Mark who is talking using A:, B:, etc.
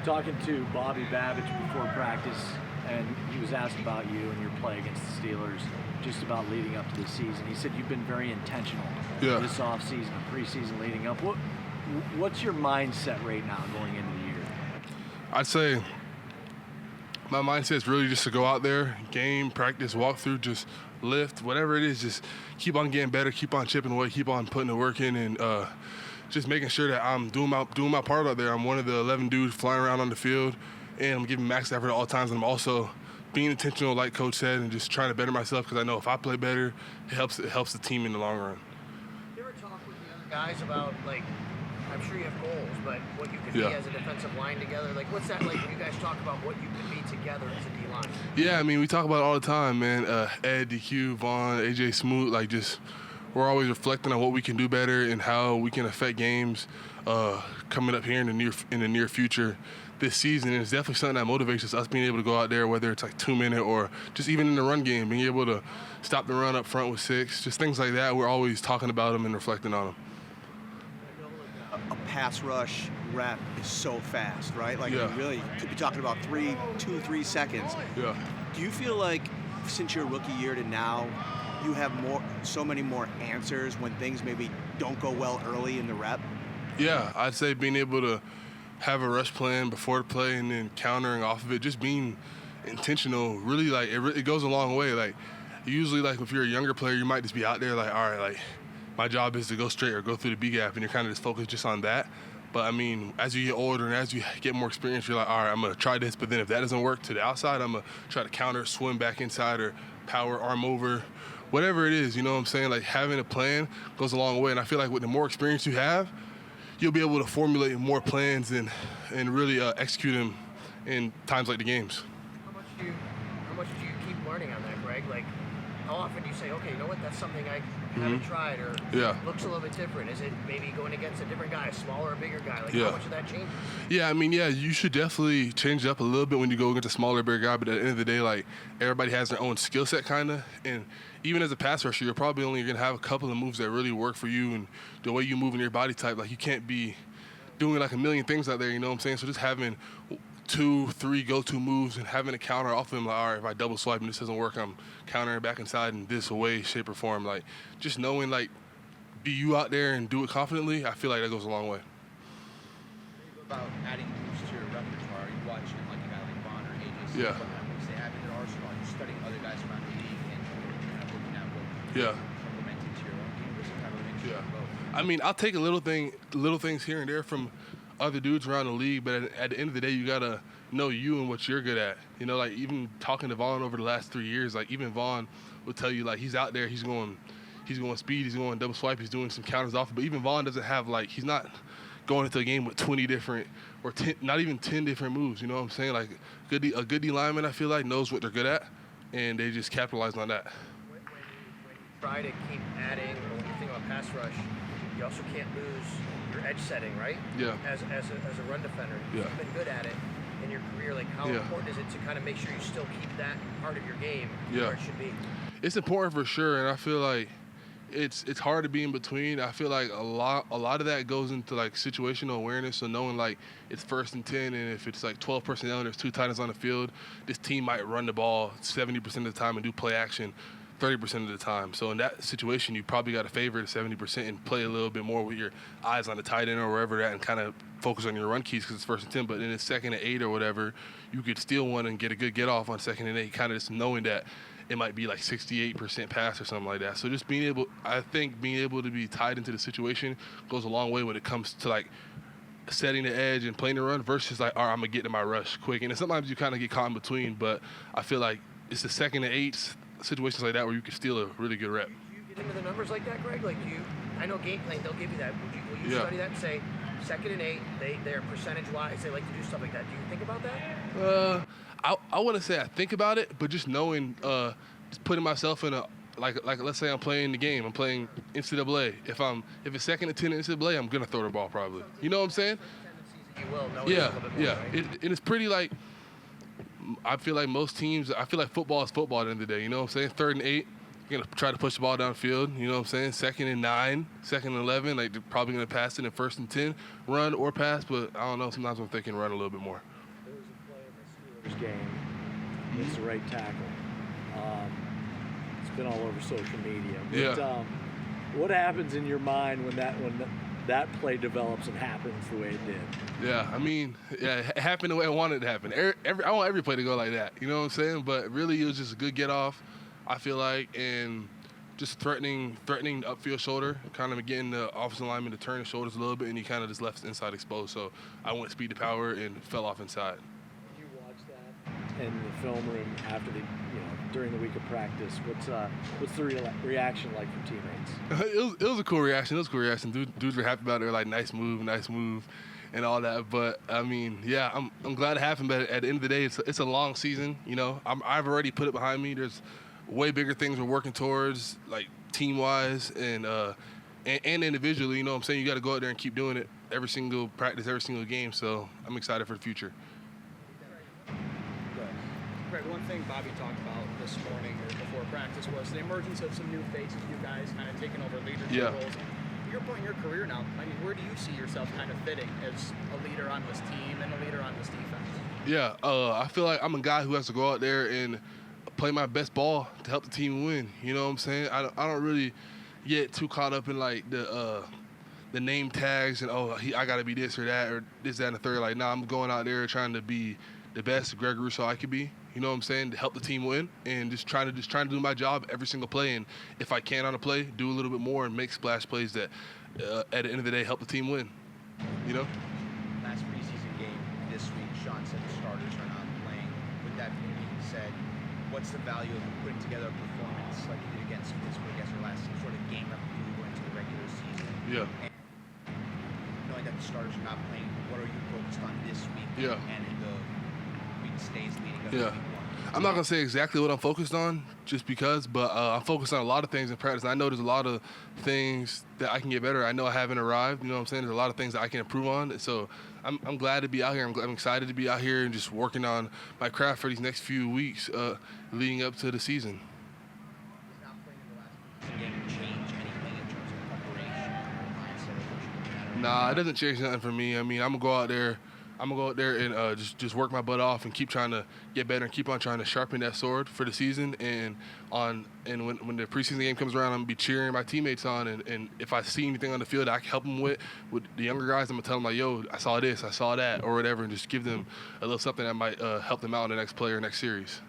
A: Talking to Bobby Babbage before practice, and he was asked about you and your play against the Steelers, just about leading up to the season. He said you've been very intentional this offseason and preseason leading up. What's your mindset right now going into the year?
B: I'd say my mindset is really just to go out there, game, practice, walk through, just lift, whatever it is, just keep on getting better, keep on chipping away, keep on putting the work in, and just making sure that I'm doing my part out there. I'm one of the 11 dudes flying around on the field, and I'm giving max effort at all times. And I'm also being intentional, like Coach said, and just trying to better myself because I know if I play better, it helps the team in the long run.
C: You ever talk with the other guys about, like, I'm sure you have goals, but what you could be as a defensive line together? Like, what's that like when you guys talk about what you could be together as a D-line?
B: Yeah, I mean, we talk about it all the time, man. Ed, DQ, Vaughn, AJ Smoot, like just we're always reflecting on what we can do better and how we can affect games coming up here in the near future this season. And it's definitely something that motivates us being able to go out there, whether it's like 2-minute or just even in the run game, being able to stop the run up front with 6, just things like that. We're always talking about them and reflecting on them.
D: A pass rush rep is so fast, right? Like you really could be talking about 2-3 seconds.
B: Yeah.
D: Do you feel like since your rookie year to now, you have so many more answers when things maybe don't go well early in the rep?
B: Yeah, I'd say being able to have a rush plan before the play and then countering off of it, just being intentional, really, like, it goes a long way. Like, usually, like, if you're a younger player, you might just be out there like, all right, like, my job is to go straight or go through the B gap, and you're kind of just focused just on that. But, I mean, as you get older and as you get more experience, you're like, all right, I'm going to try this, but then if that doesn't work to the outside, I'm going to try to counter, swim back inside, or power, arm over, whatever it is, you know what I'm saying? Like, having a plan goes a long way, and I feel like with the more experience you have, you'll be able to formulate more plans and really execute them in times like the games.
C: How much do you keep learning on that, Greg? Like, how often do you say, okay, you know what, that's something I haven't tried, or looks a little bit different? Is it maybe going against a different guy, a smaller or bigger guy? Like, how much of that changes?
B: Yeah, I mean, you should definitely change it up a little bit when you go against a smaller, bigger guy, but at the end of the day, like, everybody has their own skill set, kind of, and even as a pass rusher, you're probably only going to have a couple of moves that really work for you and the way you move in your body type. Like, you can't be doing, like, a million things out there, you know what I'm saying? So just having 2-3 go-to moves and having a counter off of them, like, all right, if I double swipe and this doesn't work, I'm countering back inside in this way, shape, or form. Like, just knowing, like, be you out there and do it confidently, I feel like that goes a long way.
E: About adding moves to your repertoire, you watching like a guy like Vaughn or AJ Smoot, what they have in their arsenal, and studying other guys around the league and kind of looking at what implementing to your own game versus kind of looking at both.
B: I mean, I'll take little things here and there from other dudes around the league, but at the end of the day, you gotta know you and what you're good at. You know, like, even talking to Vaughn over the last 3 years, like, even Vaughn will tell you, like, he's out there, he's going speed, he's going double swipe, he's doing some counters off, but even Vaughn doesn't have, like, he's not going into a game with 20 different or 10, not even 10 different moves. You know what I'm saying? Like, a good D lineman, I feel like, knows what they're good at, and they just capitalize on that.
C: When you try to keep adding, or when you think about pass rush, you also can't lose your edge setting, right?
B: Yeah.
C: As a run defender, you've been good at it in your career. Like, how important is it to kind of make sure you still keep that part of your game where it should be?
B: It's important for sure, and I feel like it's hard to be in between. I feel like a lot of that goes into, like, situational awareness, so knowing, like, it's 1st and 10, and if it's like 12 personnel and there's 2 tight ends on the field, this team might run the ball 70% of the time and do play action 30% of the time. So in that situation, you probably got to favor the 70% and play a little bit more with your eyes on the tight end or wherever that, and kind of focus on your run keys because it's 1st and 10. But in a 2nd and 8 or whatever, you could steal one and get a good get off on 2nd and 8, kind of just knowing that it might be like 68% pass or something like that. So just being able to be tied into the situation goes a long way when it comes to, like, setting the edge and playing the run versus, like, all right, I'm going to get to my rush quick. And sometimes you kind of get caught in between, but I feel like it's the 2nd and 8s, situations like that where you can steal a really good rep.
C: Do you get into the numbers like that, Greg? Like, I know game plan, they'll give you that. Will you study that and say 2nd and 8, they're percentage-wise, they like to do stuff like that? Do you think about that?
B: I wouldn't say I think about it, but just knowing, just putting myself in a, like let's say I'm playing the game, I'm playing NCAA. If it's 2nd and 10 in NCAA, I'm gonna throw the ball probably. You know what I'm saying?
C: You will know a little bit more, right?
B: It's pretty, like, I feel like most teams, I feel like football is football at the end of the day. You know what I'm saying? 3rd and 8, going to try to push the ball downfield, you know what I'm saying? 2nd and 9, 2nd and 11, like they're probably going to pass it in 1st and 10, run or pass, but I don't know, sometimes I'm thinking run a little bit more.
A: There was a play in the Steelers game against the right tackle. It's been all over social media. But, what happens in your mind when that play develops and happens the way it did?
B: Yeah, I mean, it happened the way I wanted it to happen. I want every play to go like that, you know what I'm saying? But really, it was just a good get off, I feel like, and just threatening the upfield shoulder, kind of getting the offensive lineman to turn his shoulders a little bit, and he kind of just left his inside exposed. So I went speed to power and fell off inside.
A: Did you watch that in the film room after during the week of practice? What's the reaction like from teammates?
B: It was a cool reaction. Dudes were happy about it. They're like, nice move, and all that. But I mean, yeah, I'm glad it happened. But at the end of the day, it's a long season. You know, I've already put it behind me. There's way bigger things we're working towards, like team-wise and individually. You know what I'm saying? You got to go out there and keep doing it every single practice, every single game. So I'm excited for the future.
F: Greg, one thing Bobby talked about this morning or before practice was the emergence of some new faces, you guys kind of taking over leadership roles. At your point in your career now, I mean, where do you see yourself kind of fitting as a leader on this team and a leader on this defense?
B: Yeah, I feel like I'm a guy who has to go out there and play my best ball to help the team win. You know what I'm saying? I don't really get too caught up in like the name tags and I got to be this or that or this, that, and the third. Like, nah, I'm going out there trying to be the best Greg Rousseau I could be. You know what I'm saying? To help the team win and just trying to do my job every single play. And if I can on a play, do a little bit more and make splash plays that at the end of the day help the team win. You know?
E: Last preseason game this week, Sean said the starters are not playing. With that being said, what's the value of putting together a performance like you did against Pittsburgh against your last sort of game that you went into the regular season?
B: Yeah.
E: And knowing that the starters are not playing, what are you focused on this week?
B: Yeah.
E: And in the stays leading up
B: yeah. I'm not going to say exactly what I'm focused on just because, but I'm focused on a lot of things in practice. I know there's a lot of things that I can get better. I know I haven't arrived, you know what I'm saying? There's a lot of things that I can improve on. So I'm glad to be out here. I'm excited to be out here and just working on my craft for these next few weeks leading up to the season.
E: Does not playing in the last game change anything in terms of preparation or mindset?
B: Nah, it doesn't change nothing for me. I mean, I'm going to go out there and just work my butt off and keep trying to get better and keep on trying to sharpen that sword for the season. And when the preseason game comes around, I'm going to be cheering my teammates on. And if I see anything on the field that I can help them with the younger guys, I'm going to tell them, like, yo, I saw this, I saw that, or whatever, and just give them a little something that might help them out in the next play or next series.